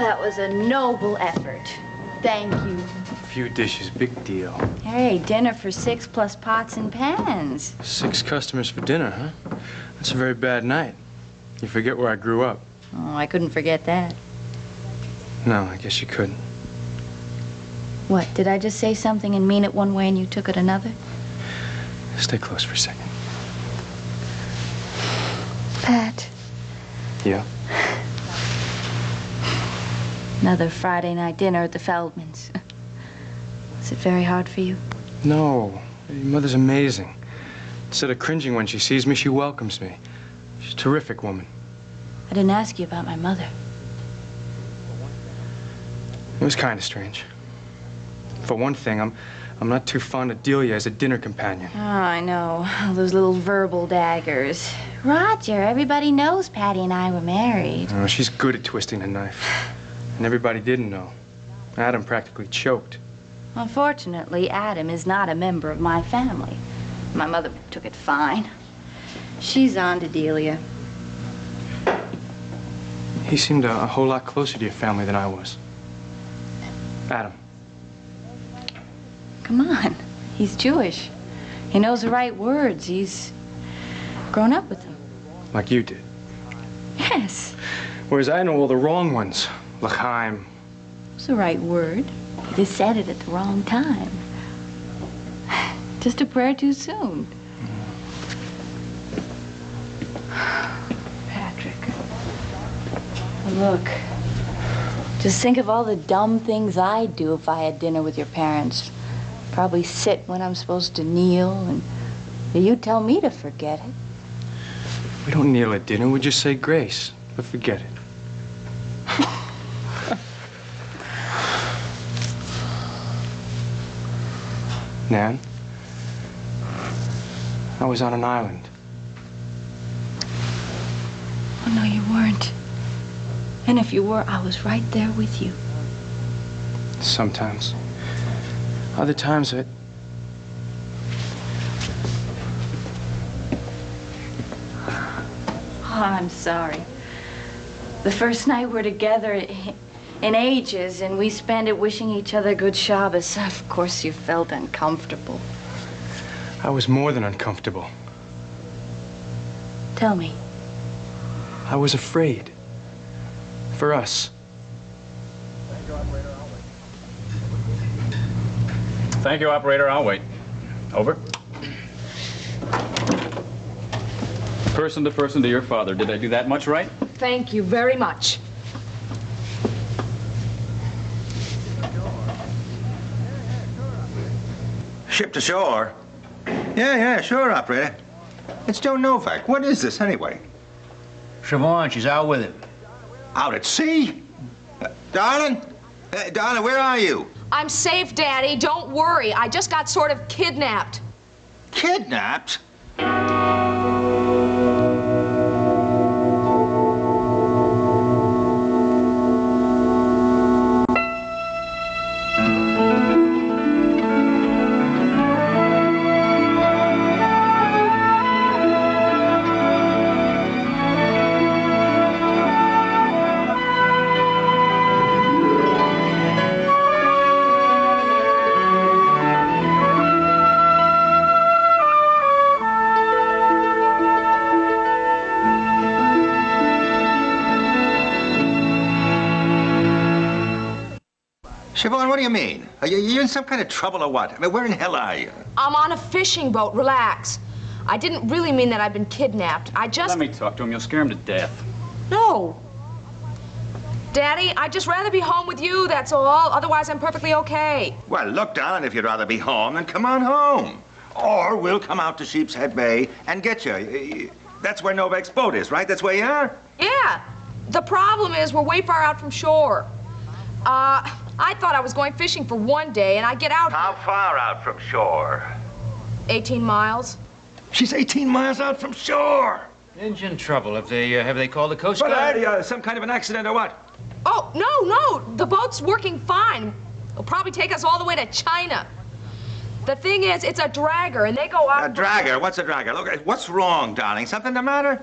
that was a noble effort. Thank you. A few dishes, big deal. Hey, dinner for 6 plus pots and pans. 6 customers for dinner, huh? That's a very bad night. You forget where I grew up. Oh, I couldn't forget that. No, I guess you couldn't. What, did I just say something and mean it one way and you took it another? Stay close for a second. Pat. Yeah? Another Friday night dinner at the Feldmans. Is it very hard for you? No. Your mother's amazing. Instead of cringing when she sees me, she welcomes me. She's a terrific woman. I didn't ask you about my mother. It was kind of strange. For one thing, I'm not too fond of Delia as a dinner companion. Oh, I know. All those little verbal daggers. Roger, everybody knows Patty and I were married. Oh, she's good at twisting the knife. And everybody didn't know. Adam practically choked. Unfortunately, Adam is not a member of my family. My mother took it fine. She's on to Delia. He seemed a whole lot closer to your family than I was. Adam. Come on. He's Jewish. He knows the right words. He's grown up with them. Like you did. Yes. Whereas I know all the wrong ones. L'chaim. It's the right word. He just said it at the wrong time. Just a prayer too soon. Patrick. Look. Just think of all the dumb things I'd do if I had dinner with your parents. Probably sit when I'm supposed to kneel, and you tell me to forget it. We don't kneel at dinner, we just say grace. But forget it. Nan, I was on an island. Oh, no, you weren't. And if you were, I was right there with you. Sometimes. Other times, Oh, I'm sorry. The first night we're together in ages, and we spent it wishing each other good Shabbos. Of course, you felt uncomfortable. I was more than uncomfortable. Tell me. I was afraid. For us. Thank you, operator. I'll wait. Over. Person to person to your father. Did I do that much right? Thank you very much. Ship to shore? Yeah, sure, operator. It's Joe Novak. What is this, anyway? Siobhan, she's out with him. Out at sea? Darling? Darling, where are you? I'm safe, Daddy. Don't worry. I just got sort of kidnapped. Kidnapped? Siobhan, what do you mean? Are you in some kind of trouble or what? I mean, where in hell are you? I'm on a fishing boat. Relax. I didn't really mean that I've been kidnapped. I just... Let me talk to him. You'll scare him to death. No. Daddy, I'd just rather be home with you, that's all. Otherwise, I'm perfectly okay. Well, look, darling, if you'd rather be home, then come on home. Or we'll come out to Sheep's Head Bay and get you. That's where Novak's boat is, right? That's where you are? Yeah. The problem is we're way far out from shore. I thought I was going fishing for one day, and I get out... How far out from shore? 18 miles. She's 18 miles out from shore. Engine trouble. Have they called the Coast Guard? But, some kind of an accident or what? Oh, no. The boat's working fine. It'll probably take us all the way to China. The thing is, it's a dragger, and they go out... A dragger? What's a dragger? Look, what's wrong, darling? Something the matter?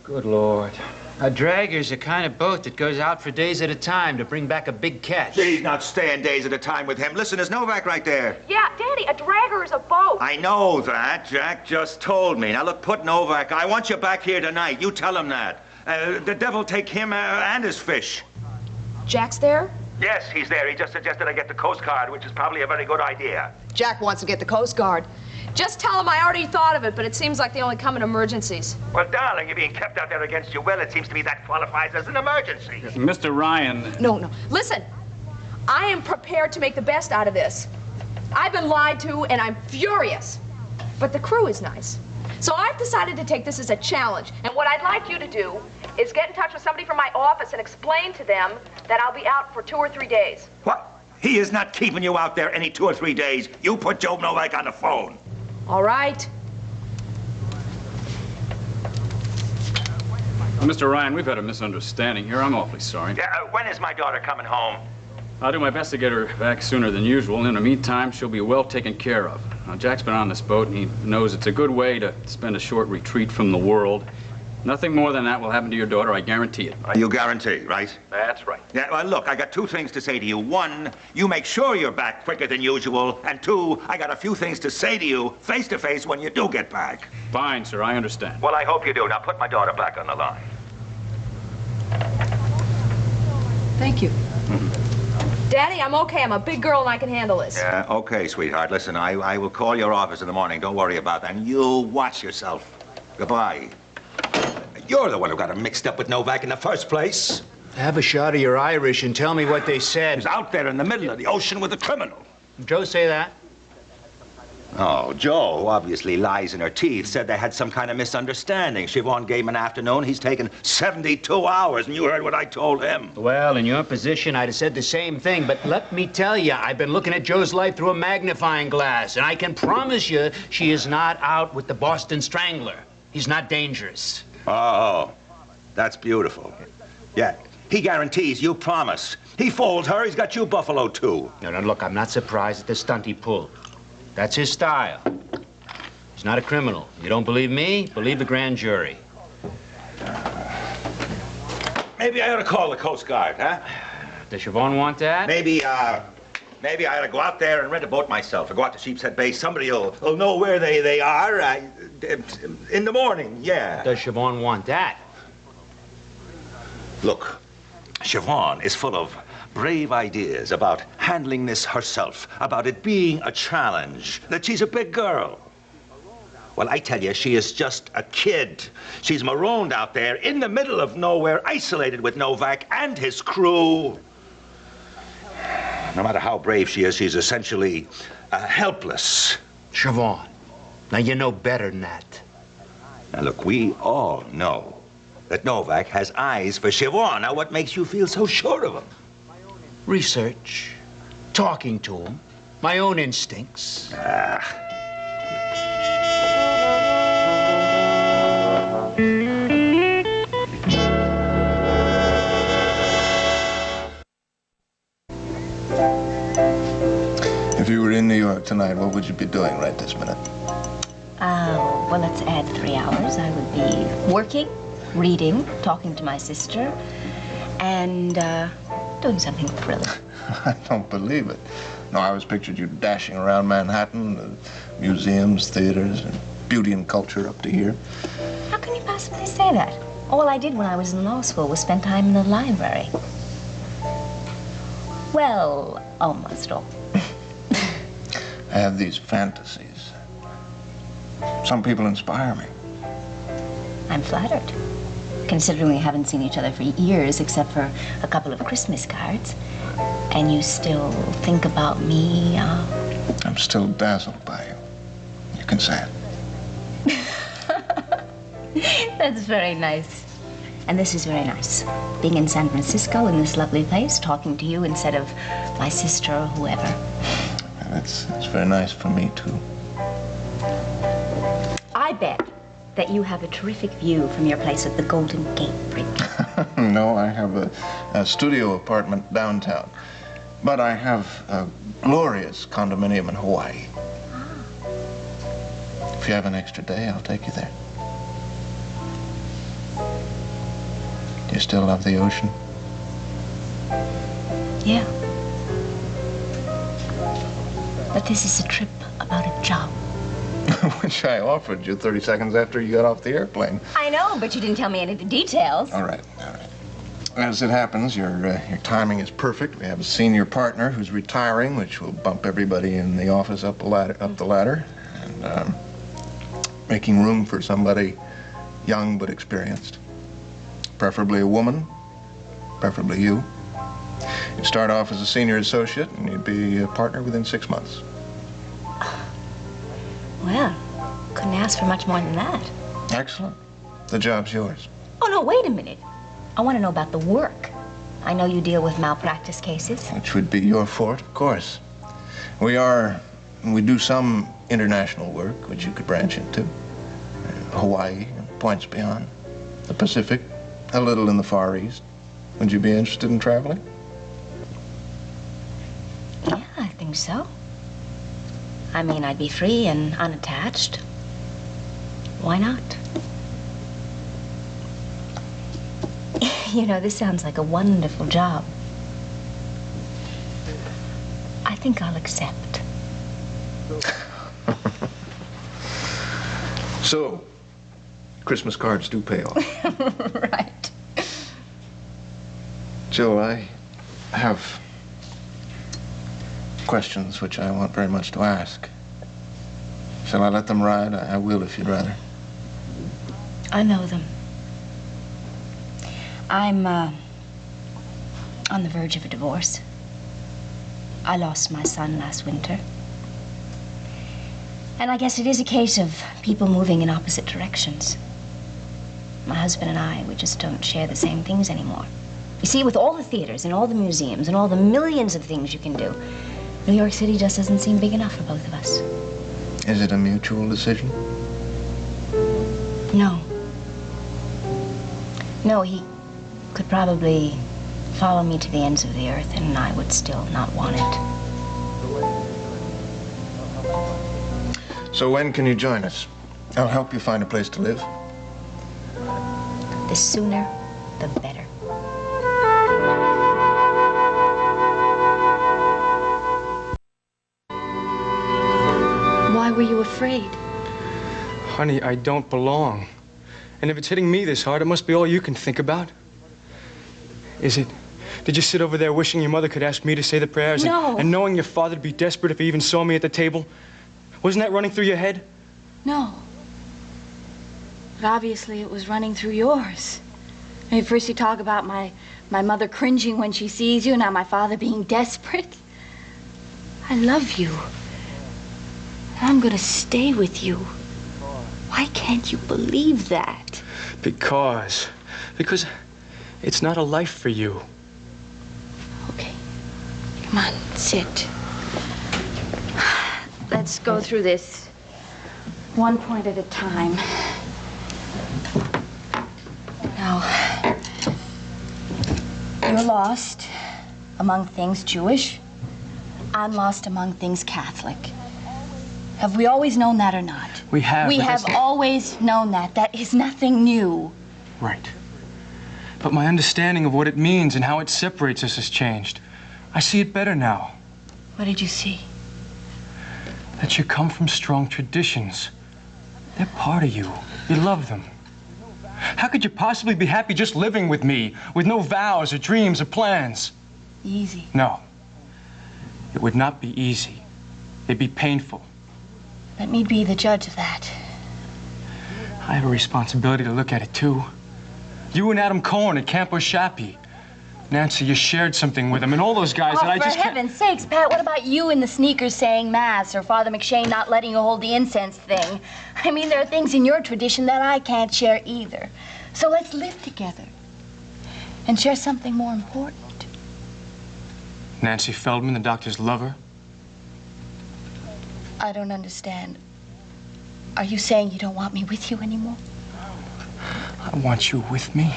Good Lord. A dragger's the kind of boat that goes out for days at a time to bring back a big catch. He's not staying days at a time with him. Listen, there's Novak right there. Yeah, Daddy, a dragger is a boat. I know that. Jack just told me. Now, look, put Novak. I want you back here tonight. You tell him that. The devil take him and his fish. Jack's there? Yes, he's there. He just suggested I get the Coast Guard, which is probably a very good idea. Jack wants to get the Coast Guard. Just tell him I already thought of it, but it seems like they only come in emergencies. Well, darling, you're being kept out there against your will. It seems to me that qualifies as an emergency. Mr. Ryan. No. Listen, I am prepared to make the best out of this. I've been lied to, and I'm furious. But the crew is nice. So I've decided to take this as a challenge. And what I'd like you to do is get in touch with somebody from my office and explain to them that I'll be out for 2 or 3 days. What? He is not keeping you out there any 2 or 3 days. You put Joe Novak on the phone. All right. Mr. Ryan, we've had a misunderstanding here. I'm awfully sorry. When is my daughter coming home? I'll do my best to get her back sooner than usual. In the meantime, she'll be well taken care of. Now, Jack's been on this boat, and he knows it's a good way to spend a short retreat from the world. Nothing more than that will happen to your daughter, I guarantee it. You guarantee, right? That's right. Yeah, well, look, I got 2 things to say to you. 1, you make sure you're back quicker than usual. And 2, I got a few things to say to you face to face when you do get back. Fine, sir, I understand. Well, I hope you do. Now, put my daughter back on the line. Thank you. Daddy, I'm okay. I'm a big girl and I can handle this. Yeah, okay, sweetheart. Listen, I will call your office in the morning. Don't worry about that. And you watch yourself. Goodbye. You're the one who got him mixed up with Novak in the first place. Have a shot of your Irish and tell me what they He's said. out there in the middle of the ocean with a criminal. Did Joe say that? Oh, Joe, who obviously lies in her teeth, said they had some kind of misunderstanding. Siobhan gave him an afternoon. He's taken 72 hours, and you heard what I told him. Well, in your position, I'd have said the same thing. But let me tell you, I've been looking at Joe's life through a magnifying glass, and I can promise you she is not out with the Boston Strangler. He's not dangerous. Oh, that's beautiful. Yeah, he guarantees, you promise. He fooled her, he's got you buffaloed too. No, look, I'm not surprised at the stunt he pulled. That's his style. He's not a criminal. You don't believe me? Believe the grand jury. Maybe I ought to call the Coast Guard, huh? Does Siobhan want that? Maybe I ought to go out there and rent a boat myself, or go out to Sheepshead Bay. Somebody will know where they are in the morning, yeah. Does Siobhan want that? Look, Siobhan is full of brave ideas about handling this herself, about it being a challenge, that she's a big girl. Well, I tell you, she is just a kid. She's marooned out there in the middle of nowhere, isolated with Novak and his crew. No matter how brave she is, she's essentially helpless. Siobhan, now you know better than that. Now, look, we all know that Novak has eyes for Siobhan. Now, what makes you feel so sure of him? Research, talking to him, my own instincts. If you were in New York tonight, what would you be doing right this minute? Well, let's add 3 hours. I would be working, reading, talking to my sister, and doing something thrilling. I don't believe it. No, I was pictured you dashing around Manhattan, museums, theaters, and beauty and culture up to here. How can you possibly say that? All I did when I was in law school was spend time in the library. Well, almost all. I have these fantasies. Some people inspire me. I'm flattered, considering we haven't seen each other for years except for a couple of Christmas cards. And you still think about me, I'm still dazzled by you. You can say it. That's very nice. And this is very nice. Being in San Francisco in this lovely place, talking to you instead of my sister or whoever. And it's very nice for me, too. I bet that you have a terrific view from your place at the Golden Gate Bridge. No, I have a studio apartment downtown. But I have a glorious condominium in Hawaii. If you have an extra day, I'll take you there. You still love the ocean? Yeah. But this is a trip about a job. Which I offered you 30 seconds after you got off the airplane. I know, but you didn't tell me any of the details. All right, all right. As it happens, your timing is perfect. We have a senior partner who's retiring, which will bump everybody in the office up the ladder, and making room for somebody young but experienced. Preferably a woman, preferably you. You'd start off as a senior associate, and you'd be a partner within 6 months. Well, couldn't ask for much more than that. Excellent. The job's yours. Oh, no, wait a minute. I want to know about the work. I know you deal with malpractice cases. Which would be your fort, of course. We do some international work, which you could branch into. Hawaii, points beyond. The Pacific, a little in the Far East. Would you be interested in traveling? Yeah, I think so. I mean, I'd be free and unattached. Why not? You know, this sounds like a wonderful job. I think I'll accept. So, Christmas cards do pay off. Right. Jill, I have questions which I want very much to ask. Shall I let them ride? I will if you'd rather. I know them. I'm on the verge of a divorce. I lost my son last winter. And I guess it is a case of people moving in opposite directions. My husband and I, we just don't share the same things anymore. You see, with all the theaters and all the museums and all the millions of things you can do, New York City just doesn't seem big enough for both of us. Is it a mutual decision? No. No, he could probably follow me to the ends of the earth, and I would still not want it. So when can you join us? I'll help you find a place to live. The sooner, the better. Why were you afraid? Honey, I don't belong. And if it's hitting me this hard, it must be all you can think about. Is it? Did you sit over there wishing your mother could ask me to say the prayers? No. And knowing your father'd be desperate if he even saw me at the table? Wasn't that running through your head? No. But obviously it was running through yours. I mean, first you talk about my mother cringing when she sees you, now my father being desperate. I love you. And I'm gonna stay with you. Why can't you believe that? Because it's not a life for you. Okay. Come on, sit. Let's go through this one point at a time. Now, you're lost among things Jewish. I'm lost among things Catholic. Have we always known that or not? We have. We have always known that. That is nothing new. Right. But my understanding of what it means and how it separates us has changed. I see it better now. What did you see? That you come from strong traditions. They're part of you. You love them. How could you possibly be happy just living with me, with no vows or dreams or plans? Easy. No. It would not be easy. It'd be painful. Let me be the judge of that. I have a responsibility to look at it, too. You and Adam Cohen at Camp Oshapi. Nancy, you shared something with him, and all those guys that I just for heaven's sakes, Pat, what about you in the sneakers saying Mass, or Father McShane not letting you hold the incense thing? I mean, there are things in your tradition that I can't share either. So let's live together and share something more important. Nancy Feldman, the doctor's lover? I don't understand. Are you saying you don't want me with you anymore? I want you with me.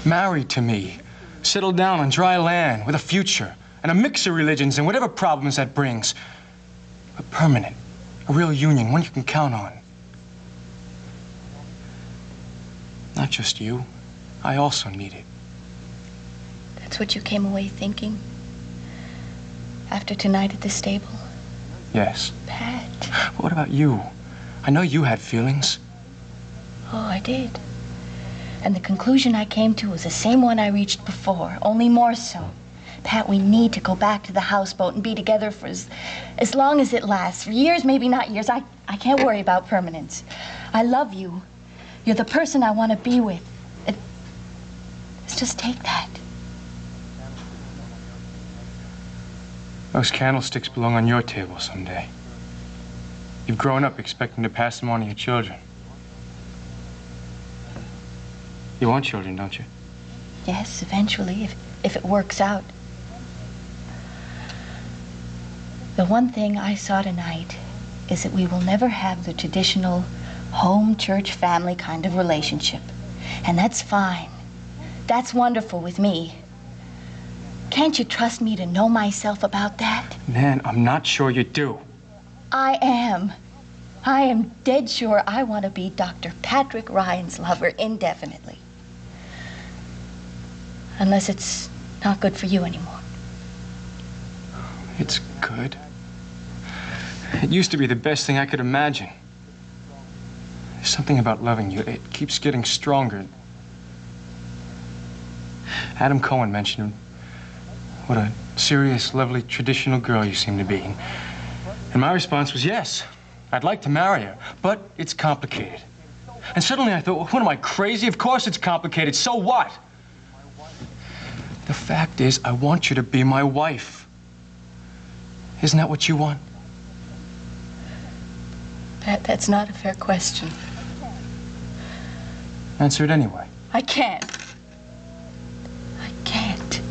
Married to me. Settled down on dry land with a future and a mix of religions and whatever problems that brings. But permanent. A real union, one you can count on. Not just you. I also need it. That's what you came away thinking? After tonight at the stable? Yes. Pat. What about you? I know you had feelings. Oh, I did. And the conclusion I came to was the same one I reached before, only more so. Pat, we need to go back to the houseboat and be together for as long as it lasts. For years, maybe not years. I can't worry about permanence. I love you. You're the person I want to be with. Let's just take that. Those candlesticks belong on your table someday. You've grown up expecting to pass them on to your children. You want children, don't you? Yes, eventually, if it works out. The one thing I saw tonight is that we will never have the traditional home, church, family kind of relationship. And that's fine. That's wonderful with me. Can't you trust me to know myself about that? Nan, I'm not sure you do. I am. I am dead sure I want to be Dr. Patrick Ryan's lover indefinitely. Unless it's not good for you anymore. It's good. It used to be the best thing I could imagine. There's something about loving you. It keeps getting stronger. Adam Cohen mentioned what a serious, lovely, traditional girl you seem to be. And my response was yes. I'd like to marry her, but it's complicated. And suddenly I thought, well, what am I, crazy? Of course it's complicated. So what? The fact is, I want you to be my wife. Isn't that what you want? Pat, that's not a fair question. Answer it anyway. I can't. I can't.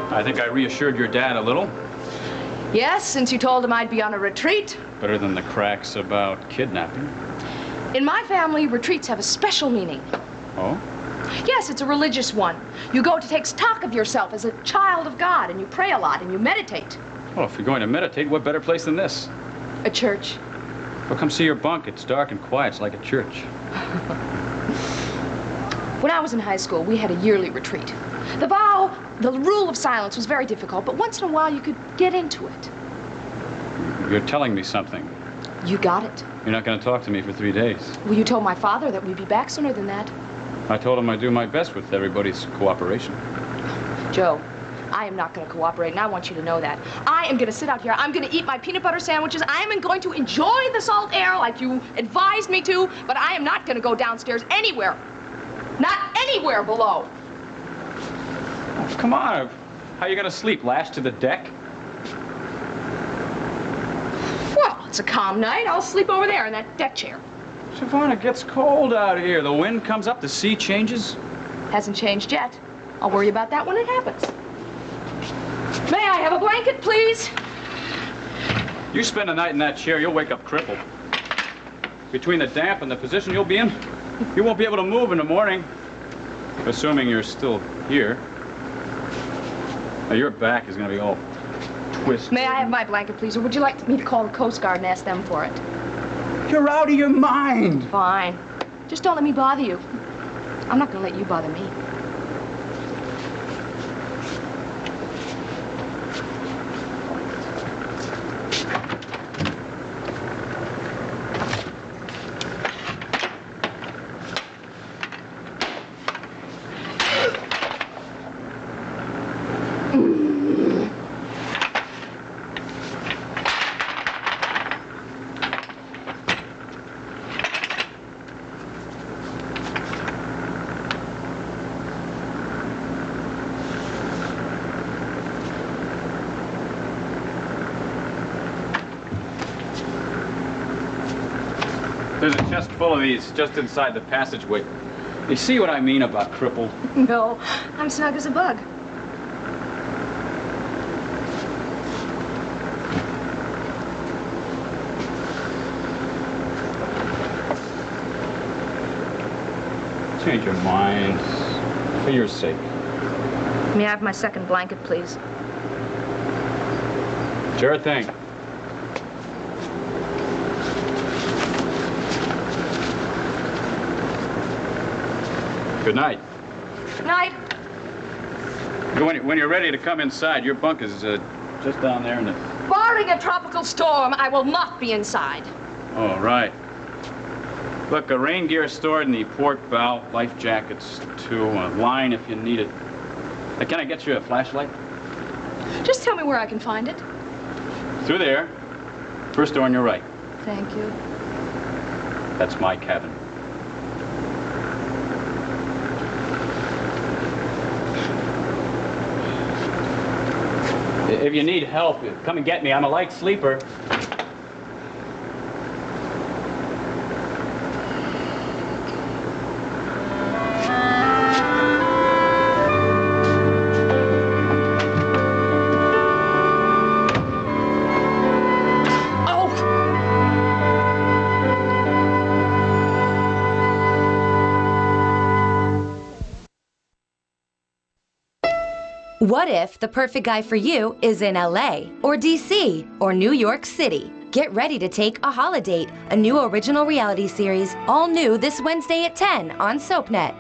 I think I reassured your dad a little. Yes, since you told him I'd be on a retreat. Better than the cracks about kidnapping. In my family, retreats have a special meaning. Oh? Yes, it's a religious one. You go to take stock of yourself as a child of God, and you pray a lot, and you meditate. Well, if you're going to meditate, what better place than this? A church. Well, come see your bunk. It's dark and quiet. It's like a church. When I was in high school, we had a yearly retreat. The rule of silence was very difficult, but once in a while you could get into it. You're telling me something. You got it. You're not going to talk to me for 3 days. Well, you told my father that we'd be back sooner than that. I told him I'd do my best with everybody's cooperation. Joe, I am not going to cooperate, and I want you to know that. I am going to sit out here. I'm going to eat my peanut butter sandwiches. I am going to enjoy the salt air like you advised me to, but I am not going to go downstairs anywhere. Not anywhere below. Oh, come on. How are you going to sleep? Lashed to the deck? Well, it's a calm night. I'll sleep over there in that deck chair. Savannah, it gets cold out here. The wind comes up, the sea changes. Hasn't changed yet. I'll worry about that when it happens. May I have a blanket, please? You spend a night in that chair, you'll wake up crippled. Between the damp and the position you'll be in, you won't be able to move in the morning. Assuming you're still here. Now, your back is going to be all twisted. May I have my blanket, please? Or would you like me to call the Coast Guard and ask them for it? You're out of your mind. Fine. Just don't let me bother you. I'm not going to let you bother me. There's a chest full of these just inside the passageway. You see what I mean about crippled? No, I'm snug as a bug. Change your mind for your sake. May I have my second blanket, please? Sure thing. Good night. Good night. When you're ready to come inside, your bunk is just down there in the... Barring a tropical storm, I will not be inside. Oh, right. Look, a rain gear stored in the port bow, life jackets, too, a line if you need it. Can I get you a flashlight? Just tell me where I can find it. Through there. First door on your right. Thank you. That's my cabin. If you need help, come and get me. I'm a light sleeper. What if the perfect guy for you is in LA or DC or New York City? Get ready to take a holiday, a new original reality series, all new this Wednesday at 10 on SoapNet.